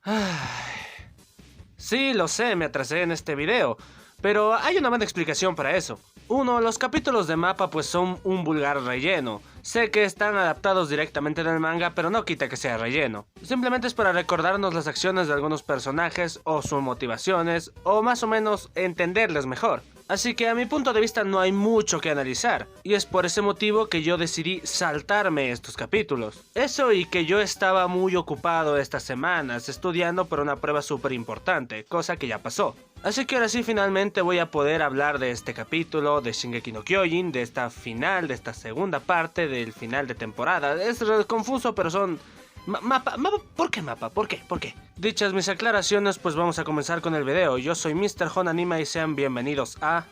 Ay, sí, lo sé, me atrasé en este video, pero hay una buena explicación para eso. Uno, los capítulos de mapa pues son un vulgar relleno. Sé que están adaptados directamente del manga, pero no quita que sea relleno. Simplemente es para recordarnos las acciones de algunos personajes o sus motivaciones, o más o menos entenderles mejor. Así que a mi punto de vista no hay mucho que analizar, y es por ese motivo que yo decidí saltarme estos capítulos. Eso y que yo estaba muy ocupado estas semanas estudiando por una prueba súper importante, cosa que ya pasó. Así que ahora sí finalmente voy a poder hablar de este capítulo, de Shingeki no Kyojin, de esta final, de esta segunda parte del final de temporada. Es confuso, pero son... Mapa, ¿por qué mapa? ¿Por qué? ¿Por qué? Dichas mis aclaraciones, pues vamos a comenzar con el video. Yo soy Mr. Honanima y sean bienvenidos a...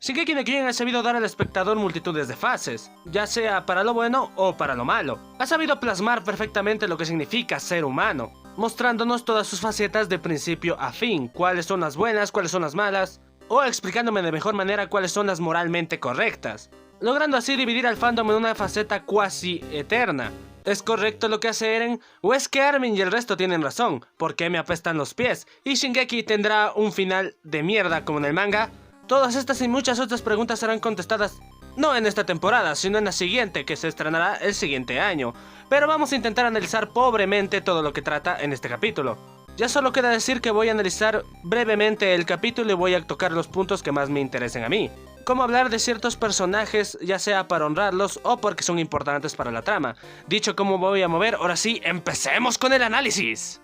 Shingeki no Kyojin ha sabido dar al espectador multitudes de fases, ya sea para lo bueno o para lo malo. Ha sabido plasmar perfectamente lo que significa ser humano, mostrándonos todas sus facetas de principio a fin, cuáles son las buenas, cuáles son las malas, o explicándome de mejor manera cuáles son las moralmente correctas, logrando así dividir al fandom en una faceta cuasi eterna. ¿Es correcto lo que hace Eren? ¿O es que Armin y el resto tienen razón? ¿Por qué me apestan los pies? ¿Y Shingeki tendrá un final de mierda como en el manga? Todas estas y muchas otras preguntas serán contestadas no en esta temporada, sino en la siguiente, que se estrenará el siguiente año. Pero vamos a intentar analizar pobremente todo lo que trata en este capítulo. Ya solo queda decir que voy a analizar brevemente el capítulo y voy a tocar los puntos que más me interesen a mí. Como hablar de ciertos personajes, ya sea para honrarlos o porque son importantes para la trama. Dicho cómo voy a mover, ahora sí, empecemos con el análisis.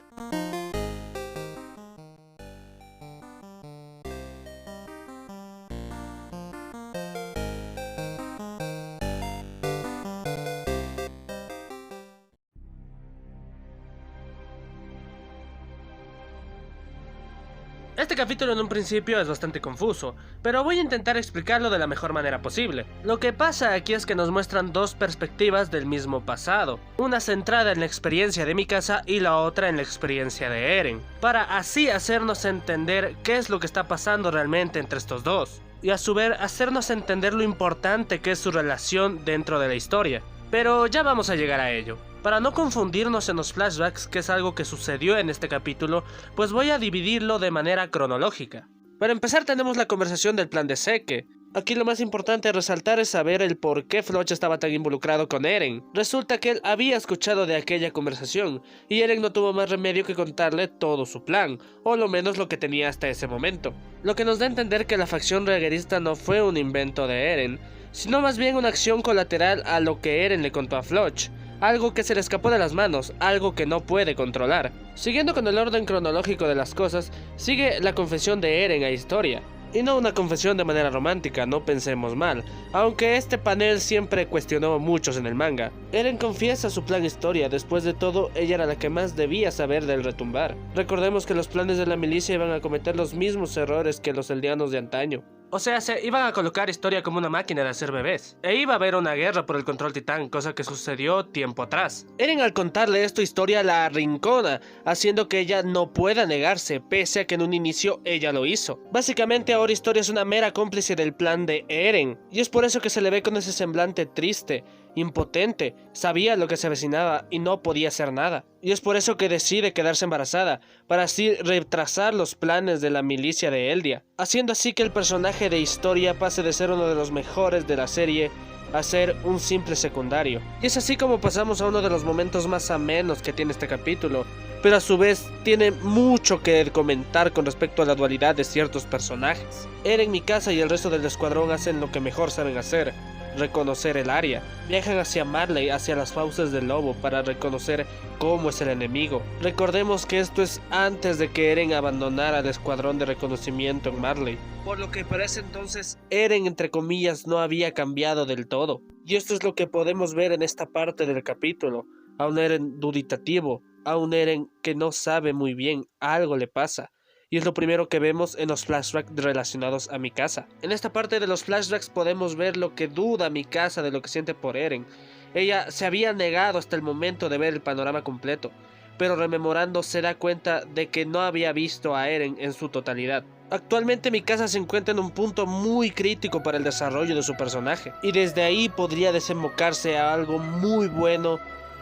Este capítulo en un principio es bastante confuso, pero voy a intentar explicarlo de la mejor manera posible. Lo que pasa aquí es que nos muestran dos perspectivas del mismo pasado, una centrada en la experiencia de Mikasa y la otra en la experiencia de Eren, para así hacernos entender qué es lo que está pasando realmente entre estos dos, y a su vez hacernos entender lo importante que es su relación dentro de la historia. Pero ya vamos a llegar a ello. Para no confundirnos en los flashbacks, que es algo que sucedió en este capítulo, pues voy a dividirlo de manera cronológica. Para empezar tenemos la conversación del plan de Zeke. Aquí lo más importante a resaltar es saber el por qué Floch estaba tan involucrado con Eren. Resulta que él había escuchado de aquella conversación, y Eren no tuvo más remedio que contarle todo su plan, o lo menos lo que tenía hasta ese momento. Lo que nos da a entender que la facción reguerista no fue un invento de Eren, sino más bien una acción colateral a lo que Eren le contó a Floch. Algo que se le escapó de las manos, algo que no puede controlar. Siguiendo con el orden cronológico de las cosas, sigue la confesión de Eren a Historia. Y no una confesión de manera romántica, no pensemos mal, aunque este panel siempre cuestionó a muchos en el manga. Eren confiesa su plan Historia, después de todo ella era la que más debía saber del retumbar. Recordemos que los planes de la milicia iban a cometer los mismos errores que los eldianos de antaño. O sea, se iban a colocar Historia como una máquina de hacer bebés, e iba a haber una guerra por el control titán, cosa que sucedió tiempo atrás. Eren al contarle esto Historia la arrincona, haciendo que ella no pueda negarse, pese a que en un inicio ella lo hizo. Básicamente ahora Historia es una mera cómplice del plan de Eren, y es por eso que se le ve con ese semblante triste, impotente, sabía lo que se avecinaba y no podía hacer nada. Y es por eso que decide quedarse embarazada, para así retrasar los planes de la milicia de Eldia, haciendo así que el personaje de Historia pase de ser uno de los mejores de la serie a ser un simple secundario. Y es así como pasamos a uno de los momentos más amenos que tiene este capítulo, pero a su vez tiene mucho que comentar con respecto a la dualidad de ciertos personajes. Eren, Mikasa y el resto del escuadrón hacen lo que mejor saben hacer: reconocer el área. Viajan hacia Marley, hacia las fauces del lobo, para reconocer cómo es el enemigo. Recordemos que esto es antes de que Eren abandonara el escuadrón de reconocimiento en Marley, por lo que para ese entonces Eren, entre comillas, no había cambiado del todo. Y esto es lo que podemos ver en esta parte del capítulo: a un Eren duditativo, a un Eren que no sabe muy bien, algo le pasa. y es lo primero que vemos en los flashbacks relacionados a Mikasa. En esta parte de los flashbacks podemos ver lo que duda Mikasa de lo que siente por Eren. Ella se había negado hasta el momento de ver el panorama completo, pero rememorando se da cuenta de que no había visto a Eren en su totalidad. Actualmente Mikasa se encuentra en un punto muy crítico para el desarrollo de su personaje, y desde ahí podría desembocarse a algo muy bueno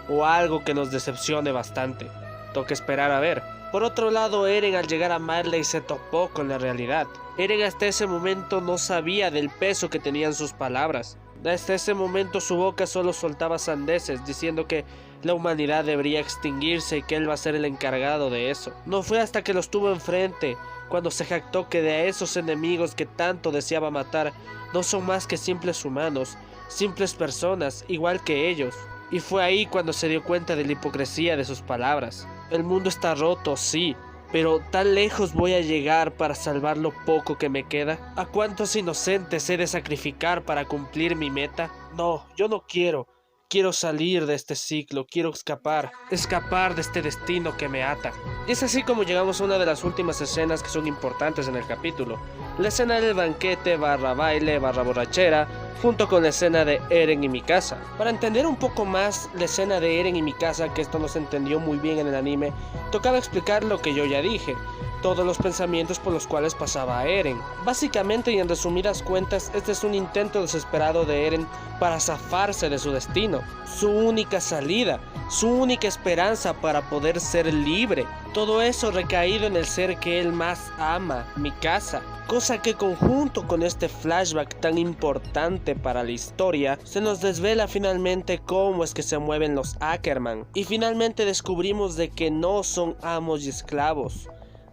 o algo que nos decepcione bastante. Toca esperar a ver. Por otro lado, Eren al llegar a Marley se topó con la realidad. Eren hasta ese momento no sabía del peso que tenían sus palabras. Hasta ese momento su boca solo soltaba sandeces diciendo que la humanidad debería extinguirse y que él va a ser el encargado de eso. No fue hasta que los tuvo enfrente cuando se jactó que de esos enemigos que tanto deseaba matar no son más que simples humanos, simples personas igual que ellos. Y fue ahí cuando se dio cuenta de la hipocresía de sus palabras. El mundo está roto, sí, pero ¿tan lejos voy a llegar para salvar lo poco que me queda? ¿A cuántos inocentes he de sacrificar para cumplir mi meta? No, yo no quiero. Quiero salir de este ciclo, quiero escapar de este destino que me ata. Y es así como llegamos a una de las últimas escenas que son importantes en el capítulo. La escena del banquete / baile / borrachera, junto con la escena de Eren y Mikasa. Para entender un poco más la escena de Eren y Mikasa, que esto no se entendió muy bien en el anime, tocaba explicar lo que yo ya dije, todos los pensamientos por los cuales pasaba Eren. Básicamente y en resumidas cuentas, este es un intento desesperado de Eren para zafarse de su destino, su única salida, su única esperanza para poder ser libre. Todo eso recaído en el ser que él más ama, Mikasa. Cosa que conjunto con este flashback tan importante para la historia, se nos desvela finalmente cómo es que se mueven los Ackerman. Y finalmente descubrimos de que no son amos y esclavos.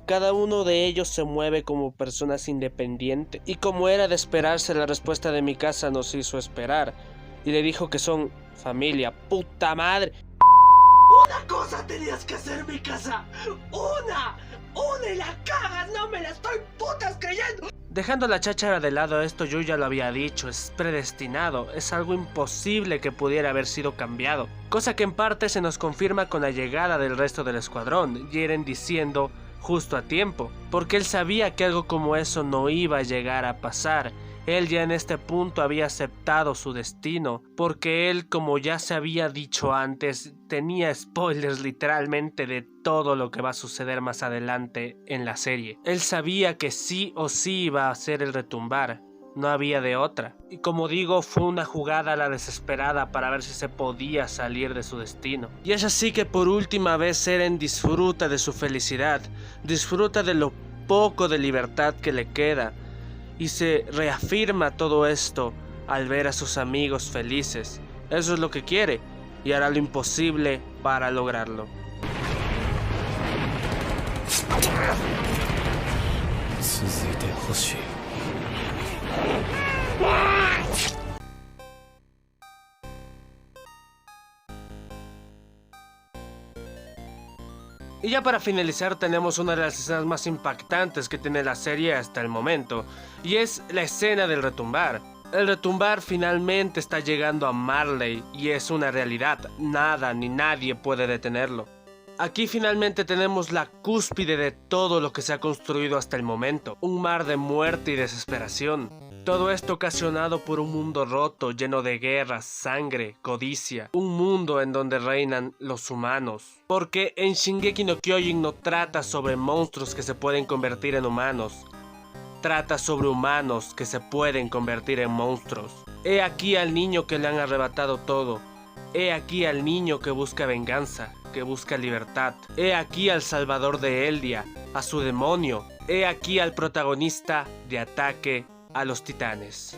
Cada uno de ellos se mueve como personas independientes. Y como era de esperarse, la respuesta de Mikasa nos hizo esperar. Y le dijo que son familia. ¡Puta madre! Una cosa tenías que hacer, Mikasa. Una y la cagas, no me la estoy putas creyendo. Dejando la cháchara de lado, esto yo ya lo había dicho, es predestinado, es algo imposible que pudiera haber sido cambiado. Cosa que en parte se nos confirma con la llegada del resto del escuadrón, y Eren diciendo justo a tiempo, porque él sabía que algo como eso no iba a llegar a pasar. Él ya en este punto había aceptado su destino, porque él, como ya se había dicho antes, tenía spoilers literalmente de todo lo que va a suceder más adelante en la serie. Él sabía que sí o sí iba a ser el retumbar, no había de otra. Y como digo, fue una jugada a la desesperada para ver si se podía salir de su destino. Y es así que por última vez Eren disfruta de su felicidad, disfruta de lo poco de libertad que le queda. Y se reafirma todo esto al ver a sus amigos felices. Eso es lo que quiere y hará lo imposible para lograrlo. Y ya para finalizar tenemos una de las escenas más impactantes que tiene la serie hasta el momento, y es la escena del retumbar. El retumbar finalmente está llegando a Marley y es una realidad, nada ni nadie puede detenerlo. Aquí finalmente tenemos la cúspide de todo lo que se ha construido hasta el momento, un mar de muerte y desesperación. Todo esto ocasionado por un mundo roto, lleno de guerras, sangre, codicia. Un mundo en donde reinan los humanos. Porque en Shingeki no Kyojin no trata sobre monstruos que se pueden convertir en humanos. Trata sobre humanos que se pueden convertir en monstruos. He aquí al niño que le han arrebatado todo. He aquí al niño que busca venganza, que busca libertad. He aquí al salvador de Eldia, a su demonio. He aquí al protagonista de Ataque a los Titanes.